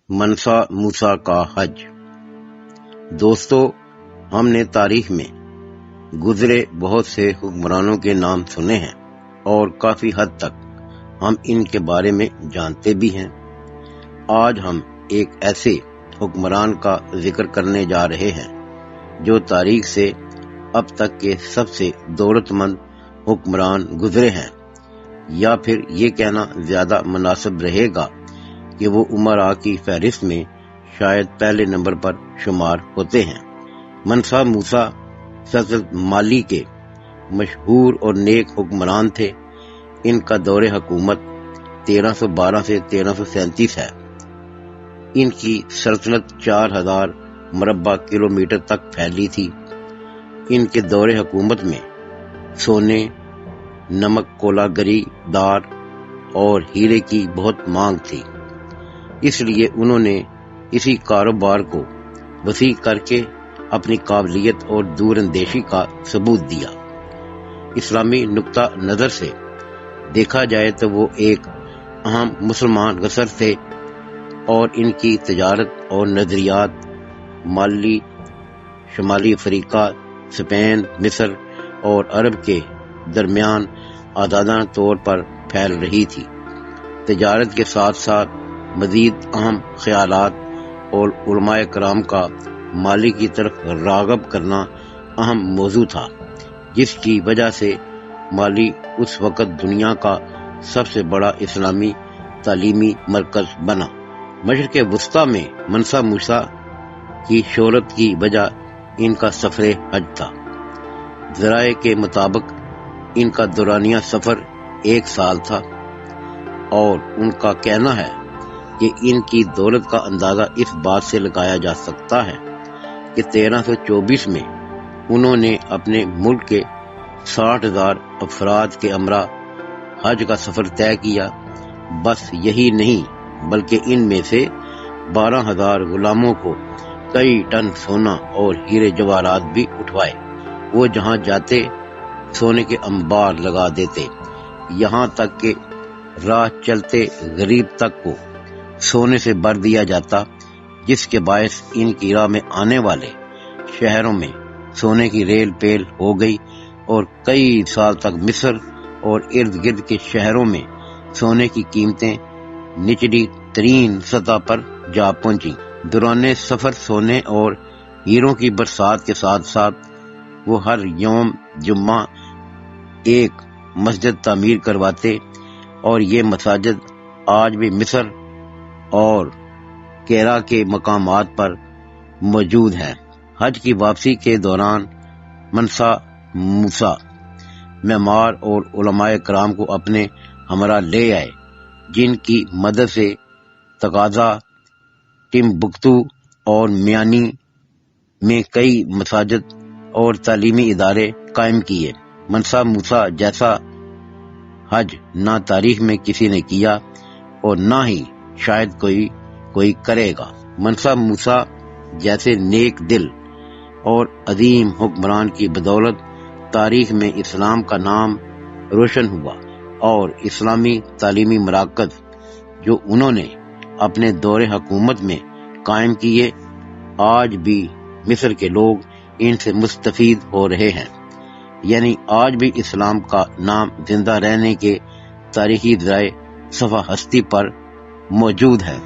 منسا موسیٰ کا حج۔ دوستو، ہم نے تاریخ میں گزرے بہت سے حکمرانوں کے نام سنے ہیں اور کافی حد تک ہم ان کے بارے میں جانتے بھی ہیں۔ آج ہم ایک ایسے حکمران کا ذکر کرنے جا رہے ہیں جو تاریخ سے اب تک کے سب سے دولت مند حکمران گزرے ہیں، یا پھر یہ کہنا زیادہ مناسب رہے گا کہ وہ امراء کی فہرست میں شاید پہلے نمبر پر شمار ہوتے ہیں۔ منسا موسیٰ سلطنت مالی کے مشہور اور نیک حکمران تھے۔ ان کا دور حکومت 1312 سے 1337 ہے۔ ان کی سلطنت 4000 مربع کلومیٹر تک پھیلی تھی۔ ان کے دور حکومت میں سونے، نمک کولا گری دار اور ہیرے کی بہت مانگ تھی، اس لیے انہوں نے اسی کاروبار کو وسیع کر کے اپنی قابلیت اور دور اندیشی کا ثبوت دیا۔ اسلامی نقطہ نظر سے دیکھا جائے تو وہ ایک اہم مسلمان گسر تھے اور ان کی تجارت اور نظریات مالی، شمالی افریقہ، اسپین، مصر اور عرب کے درمیان آزادانہ طور پر پھیل رہی تھی۔ تجارت کے ساتھ ساتھ مزید اہم خیالات اور علماء کرام کا مالی کی طرف راغب کرنا اہم موضوع تھا، جس کی وجہ سے مالی اس وقت دنیا کا سب سے بڑا اسلامی تعلیمی مرکز بنا۔ مشرق وسطیٰ میں منسا موسیٰ کی شہرت کی وجہ ان کا سفر حج تھا۔ ذرائع کے مطابق ان کا دورانیہ سفر 1 سال تھا، اور ان کا کہنا ہے کہ ان کی دولت کا اندازہ اس بات سے لگایا جا سکتا ہے کہ 1324 میں انہوں نے اپنے ملک کے 60,000 افراد کے ہمراہ حج کا سفر طے کیا۔ بس یہی نہیں بلکہ ان میں سے 12,000 غلاموں کو کئی ٹن سونا اور ہیرے جواہرات بھی اٹھوائے۔ وہ جہاں جاتے سونے کے انبار لگا دیتے، یہاں تک کہ راہ چلتے غریب تک کو سونے سے بھر دیا جاتا، جس کے باعث ان کی راہ میں آنے والے شہروں میں سونے کی ریل پیل ہو گئی اور کئی سال تک مصر اور ارد گرد کے شہروں میں سونے کی قیمتیں نچلی ترین سطح پر جا پہنچی۔ دوران سفر سونے اور ہیروں کی برسات کے ساتھ ساتھ وہ ہر یوم جمعہ ایک مسجد تعمیر کرواتے، اور یہ مساجد آج بھی مصر اور کیرا کے مقامات پر موجود ہے۔ حج کی واپسی کے دوران منسا موسیٰ معمار اور علماء کرام کو اپنے ہمراہ لے آئے، جن کی مدد سے تقازا، ٹمبکتو اور میانی میں کئی مساجد اور تعلیمی ادارے قائم کیے۔ منسا موسیٰ جیسا حج نہ تاریخ میں کسی نے کیا اور نہ ہی شاید کوئی کرے گا۔ منسا موسیٰ جیسے نیک دل اور عظیم حکمران کی بدولت تاریخ میں اسلام کا نام روشن ہوا، اور اسلامی تعلیمی مراکز جو انہوں نے اپنے دور حکومت میں قائم کیے، آج بھی مصر کے لوگ ان سے مستفید ہو رہے ہیں۔ یعنی آج بھی اسلام کا نام زندہ رہنے کے تاریخی ذرائع صفحہ ہستی پر موجود ہے۔